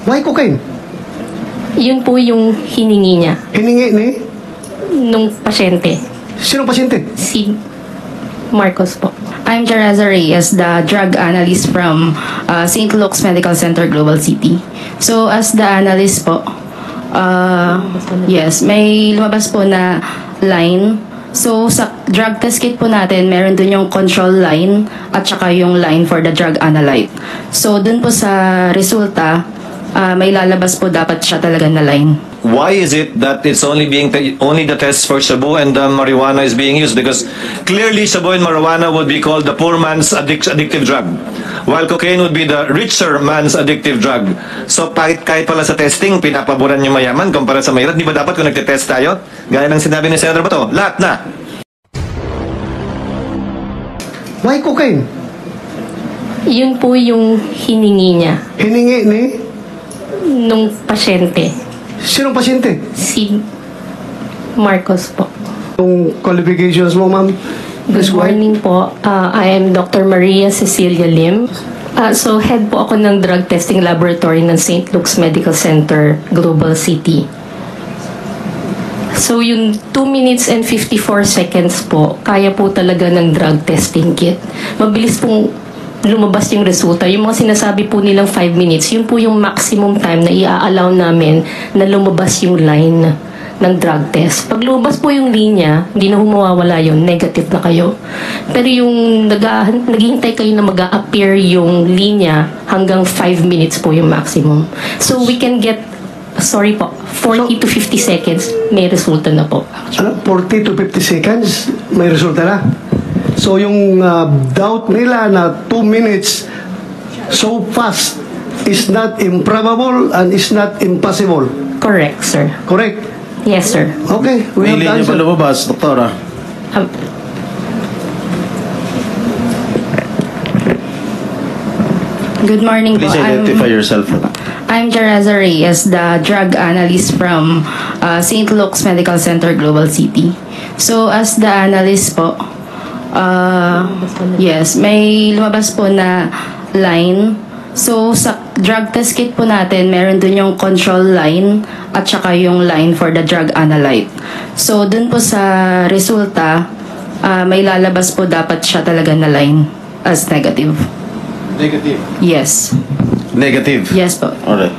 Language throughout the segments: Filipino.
Why cocaine? Yun po yung hiningi niya Hiningi ni? nung pasyente. Sino pasyente? Si Marcos po. I'm Jeraza Reyes, the drug analyst from St. Luke's Medical Center, Global City. So, as the analyst po, yes, may lumabas po na line. So, sa drug test kit po natin, meron dun yung control line at saka yung line for the drug analyte. So, dun po sa resulta, may lalabas po dapat siya talaga na line. Why is it that it's only the test for shabu and marijuana is being used? Because clearly shabu and marijuana would be called the poor man's addictive drug, while cocaine would be the richer man's addictive drug. So kahit pala sa testing, pinapaboran yung mayaman kumpara sa mahirap, di ba dapat kung nagtitest tayo? Gaya ng sinabi ni Senator Bato, lahat na. Why cocaine? Yun po yung hiningi niya Hiningi ni? nung pasyente. Sino pasyente? Si Marcos po. Yung qualifications mo, ma'am? Good morning po. I am Dr. Maria Cecilia Lim. So, head po ako ng drug testing laboratory ng St. Luke's Medical Center, Global City. So, yung 2 minutes and 54 seconds po, kaya po talaga ng drug testing kit. Mabilis pong lumabas yung resulta. Yung mga sinasabi po nilang 5 minutes, yun po yung maximum time na i-allow namin na lumabas yung line ng drug test. Pag lumabas po yung linya, hindi na humawawala yun, negative na kayo. Pero yung naghihintay kayo na mag-a-appear yung linya, hanggang 5 minutes po yung maximum. So we can get, sorry po, 40 to 50 seconds, may resulta na po. 40 to 50 seconds, may resulta na. So yung doubt nila na 2 minutes so fast is not improbable and is not impossible. Correct, sir. Correct? Yes, sir. Okay, we have May the linya ba answer. lumabas, Doktora? Good morning po. Please identify yourself. I'm Jeraza Reyes, the drug analyst from St. Luke's Medical Center, Global City. So, as the analyst po, yes, may lumabas po na line. So, sa drug test kit po natin, meron dun yung control line at saka yung line for the drug analyte. So, dun po sa resulta, may lalabas po dapat siya talaga na line as negative. Negative. Yes. Negative. Yes po. Alright.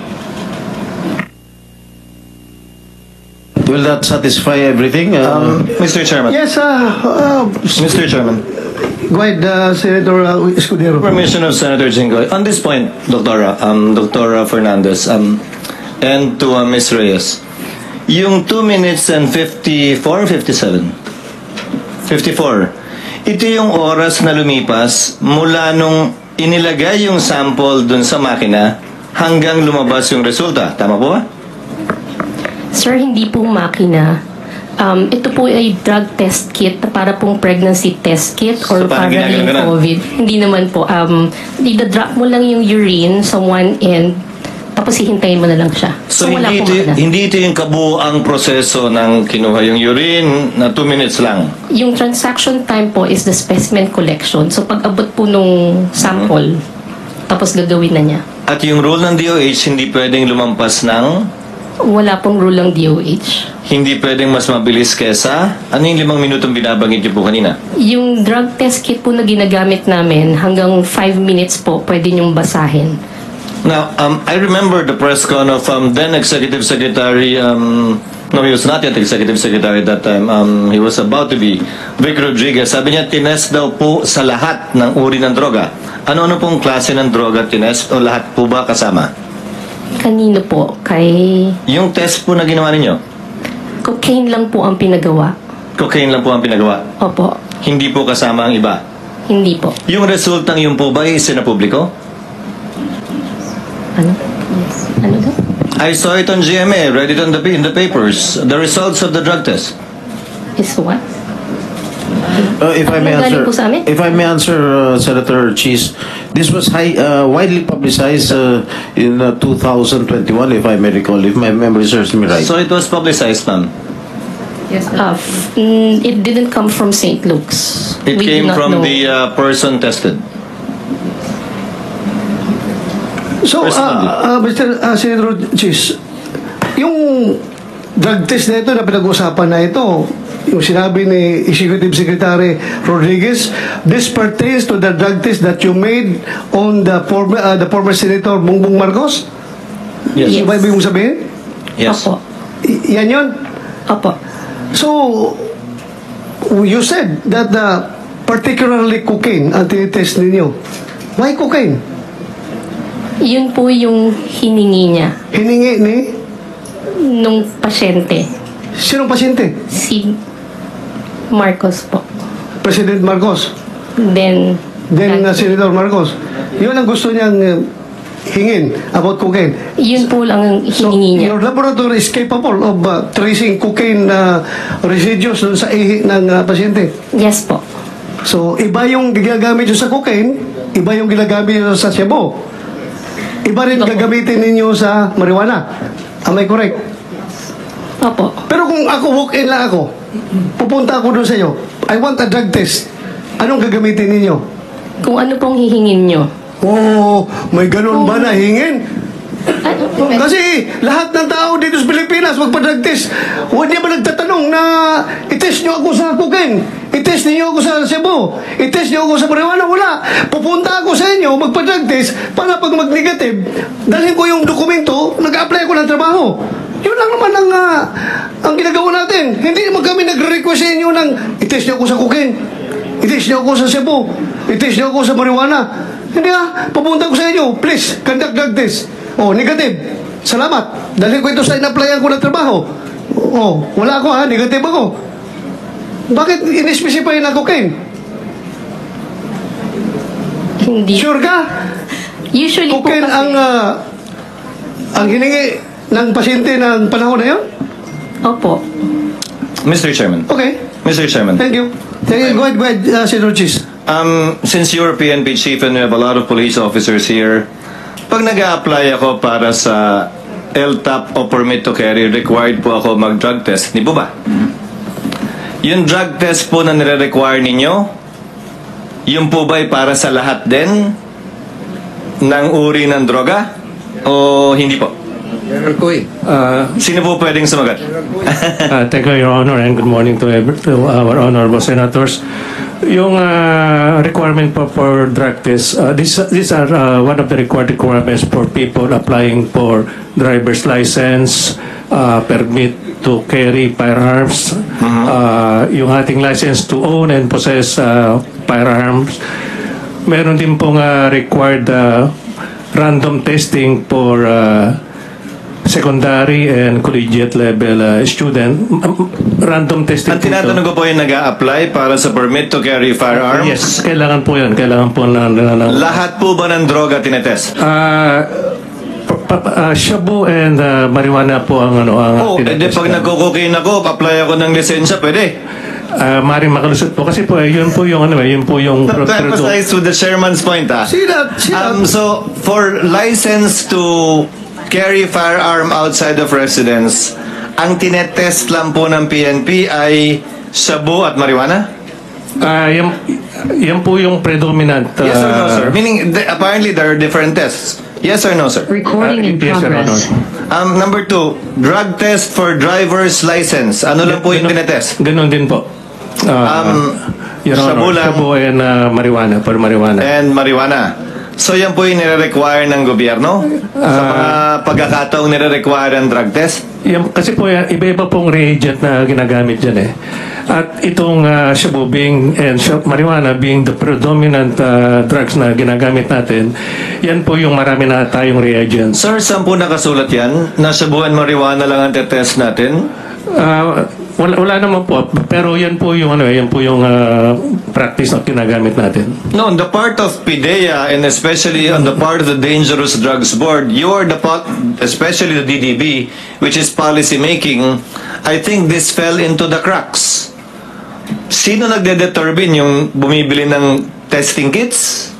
Will that satisfy everything? Mr. Chairman. Yes, Mr. Chairman. go ahead, Senator Escudero. Permission of Senator Jinggoy. On this point, Dr. Fernandez, and to Ms. Reyes, yung 2 minutes and 54, 57? 54. Ito yung oras na lumipas mula nung inilagay yung sample dun sa makina hanggang lumabas yung resulta. Tama po ba? Sir, hindi po makina. Ito po ay drug test kit para pong pregnancy test kit or So, para parang ginagawa yung ganun? COVID. Hindi naman po. Idadrop mo lang yung urine sa one end, tapos hihintayin mo na lang siya. So, wala po makina. hindi ito yung kabuuang proseso ng kinuha yung urine na 2 minutes lang. Yung transaction time po is the specimen collection. So, pag abot po nung sample, tapos gagawin na niya. At yung rule ng DOH, hindi pwedeng lumampas ng, Wala pong rule ng DOH. hindi pwedeng mas mabilis kesa, ano yung 5 minutong binabanggit niyo po kanina? Yung drug test kit po na ginagamit namin, hanggang 5 minutes po, pwede niyong basahin. Now, I remember the press con of then Executive Secretary, no, he was not yet Executive Secretary at that time. He was about to be Vic Rodriguez. Sabi niya, tinest daw po sa lahat ng uri ng droga. Ano-ano pong klase ng droga tinest o lahat po ba kasama? Kanino po? Kay Yung test po na ginawa ninyo, cocaine lang po ang pinagawa. cocaine lang po ang pinagawa. Opo. Hindi po kasama ang iba. Hindi po. Yung resultang yun po ba ay isinapubliko? Ano? Yes. Ano daw? I saw it on GMA, read it in the papers. The results of the drug test. Is what? If I may Anong galing answer, po sa amin? if I may answer, Senator Cheese, this was widely publicized in 2021, if I may recall, if my memory serves me right. So it was publicized, ma'am. Yes. It didn't come from St. Luke's. It We do came not from know. the person tested. So, personally. Mr. Senator Chis, yung drug test na ito na pinag-usapan na ito, yung sinabi ni Executive Secretary Rodriguez, this pertains to the drug test that you made on the former Senator Bongbong Marcos? Yes. Yung ba ibig mong sabihin? Yes. Opo. Yan yun? Opo. So, you said that particularly cocaine ang tinitest ninyo. Why cocaine? Yun po yung hiningi niya Hiningi ni nung pasyente. sinong pasyente? Si Marcos po. President Marcos. Then Senator Marcos. Yun ang gusto niyang hingin about cocaine. yun po lang ang So, hiningi niya. your laboratory is capable of tracing cocaine residues dun sa ihi ng pasyente. Yes po. So, iba yung ginagamit nyo sa cocaine, iba yung ginagamit nyo sa shabu. Iba rin Opo. gagamitin ninyo sa marijuana. Am I correct? Opo. Pero kung ako, walk-in lang ako, pupunta ako doon sa iyo, I want a drug test. Anong gagamitin ninyo? Kung ano pong hihingin nyo. Oh, may ganun ba na hingin? Ano? Kasi lahat ng tao dito sa Pilipinas magpa-drug test. Huwag niya ba nagtatanong na i-test niyo ako sa cocaine? I-test niyo ako sa Cebu? I-test niyo ako sa marijuana? Wala. Pupunta ako sa inyo magpa-drug test para pag mag-negative, dalhin ko yung dokumento, nag-apply ako ng trabaho. Yun lang naman ang ginagawa natin. Hindi naman kami nagre-request sa inyo ng i-test niyo ako sa cocaine. I-test niyo ako sa Cebu. I-test niyo ako sa marijuana. Hindi pupunta ko sa inyo. Please, conduct drug test. Oh, negative. Salamat. Dahil ko ito sa in-applyan ko ng trabaho. Oh, wala ako negative ako. Bakit in-specify na cocaine? Hindi. Sure ka? Usually po Cocaine kasi, ang hiningi ng pasyente ng panahon na yun? Opo. Mr. Chairman. Okay. Mr. Chairman. Thank you. Go ahead, Senator Chis. Since you're PNP chief and we have a lot of police officers here, pag nag-a-apply ako para sa LTAP o permit to carry, required po ako mag-drug test. Di po ba? Yung drug test po na nire-require ninyo, yung po ba'y para sa lahat din ng uri ng droga? O hindi po? Sino po pwedeng sumagat? Thank you, Your Honor, and good morning to our honorable senators. Yung requirement for drug test, these are one of the requirements for people applying for driver's license, permit to carry firearms, yung ating license to own and possess firearms. Meron din pong required random testing for secondary and collegiate level student. Random testing. Ang tinatanong ko po yung nag-a-apply para sa permit to carry firearms? Yes, kailangan po yan. Kailangan po na Lahat po ba ng droga tinetest? shabu and marijuana po ang Hindi pag nagko-cocaine ako, apply ako ng lisensya, pwede. maring makalusot po kasi po yun po yung To emphasize to the chairman's point, See that? So, for license to carry firearm outside of residence, ang tinetest lang po ng PNP ay shabu at marijuana? yan po yung predominant. Yes or no, sir? Meaning, apparently there are different tests. Yes or no, sir? Recording in yes, Your progress. Honor. Number 2, drug test for driver's license. Ano lang po yung tinetest? Ganun din po. Your shabu Honor, lang. shabu and marijuana, for marijuana. And marijuana. So yan po yung nire-require ng gobyerno? Sa mga pagkakataong nire-require ng drug test? Yan, kasi po yan, iba-iba pong reagent na ginagamit dyan eh. At itong shabu and marijuana being the predominant drugs na ginagamit natin, yan po yung marami na tayong reagents. Sir, saan po nakasulat yan? Na shabu and marijuana lang ang test natin? Wala naman po, pero yan po yung practice na ginagamit natin. No, on the part of PIDEA and especially on the part of the Dangerous Drugs Board, you are the part, especially the DDB, which is policy making. I think this fell into the cracks. Sino nagde-determine yung bumibili ng testing kits?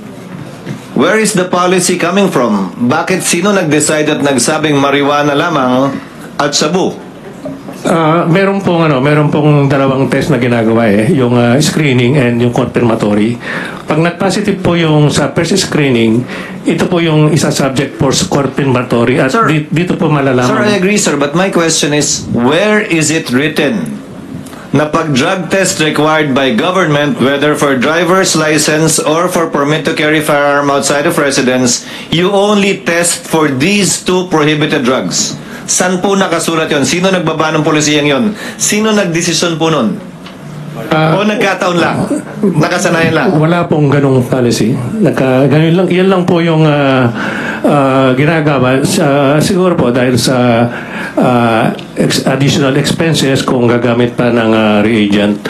Where is the policy coming from? Bakit sino nag-decide at nagsabing marijuana lamang at shabu? Meron pong dalawang test na ginagawa yung screening and yung confirmatory. Pag nag-positive po yung sa first screening, ito po yung isa subject for confirmatory at Sir, dito po malalaman. Sir, I agree, sir, but my question is, where is it written na pag drug test required by government, whether for driver's license or for permit to carry firearm outside of residence, you only test for these two prohibited drugs? San po nakasulat yon? Sino nagbaba ng polisiyang yon? Sino nagdesisyon po nun? O nagkataon lang? Nakasanayan lang? Wala pong ganong policy. Ganun lang, yan lang po yung ginagawa. Siguro po dahil sa additional expenses kung gagamit pa ng reagent.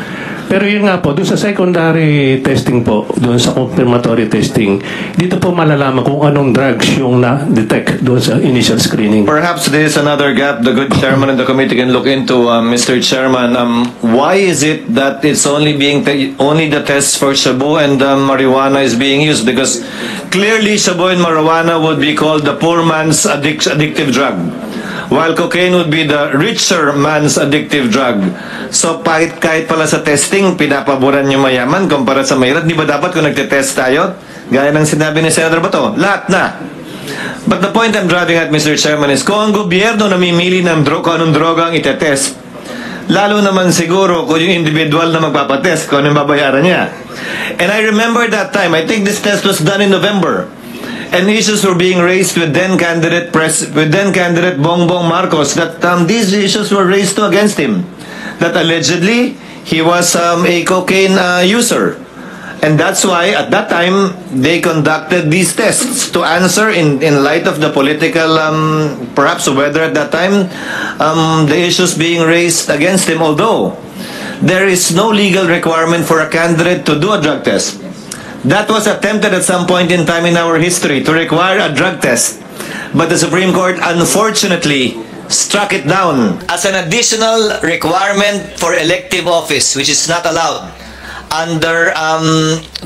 Pero yun nga po, doon sa secondary testing po, doon sa confirmatory testing, dito po malalaman kung anong drugs yung na-detect doon sa initial screening. Perhaps there is another gap the good chairman of the committee can look into, Mr. Chairman. Why is it that it's only the test for shabu and marijuana is being used? Because clearly shabu and marijuana would be called the poor man's addictive drug, while cocaine would be the richer man's addictive drug. So kahit pala sa testing, pinapaboran yung mayaman kumpara sa mahirap, di ba dapat kung nagte-test tayo? Gaya ng sinabi ni Senator Bato, lahat na. But the point I'm driving at, Mr. Chairman, is kung ang gobyerno namimili ng kung anong droga ang itetest, lalo naman siguro kung yung individual na magpapatest, kung anong babayaran niya. And I remember that time, I think this test was done in November, and issues were being raised with then candidate Bongbong Marcos that these issues were raised against him, that allegedly he was a cocaine user, and that's why at that time they conducted these tests to answer in light of the political perhaps weather at that time, the issues being raised against him, although there is no legal requirement for a candidate to do a drug test. That was attempted at some point in time in our history to require a drug test. But the Supreme Court unfortunately struck it down as an additional requirement for elective office, which is not allowed under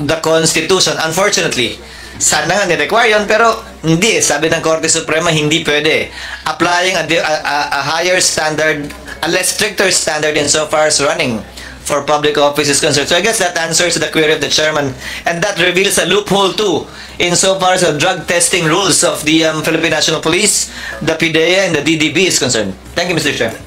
the Constitution. Unfortunately, sana nga ni-require yun, pero hindi. Sabi ng Korte Suprema, hindi pwede. Applying a higher standard, a less stricter standard insofar as running for public office is concerned. So I guess that answers the query of the chairman, and that reveals a loophole too insofar as the drug testing rules of the Philippine National Police, the PDEA, and the DDB is concerned. Thank you, Mr. Chair.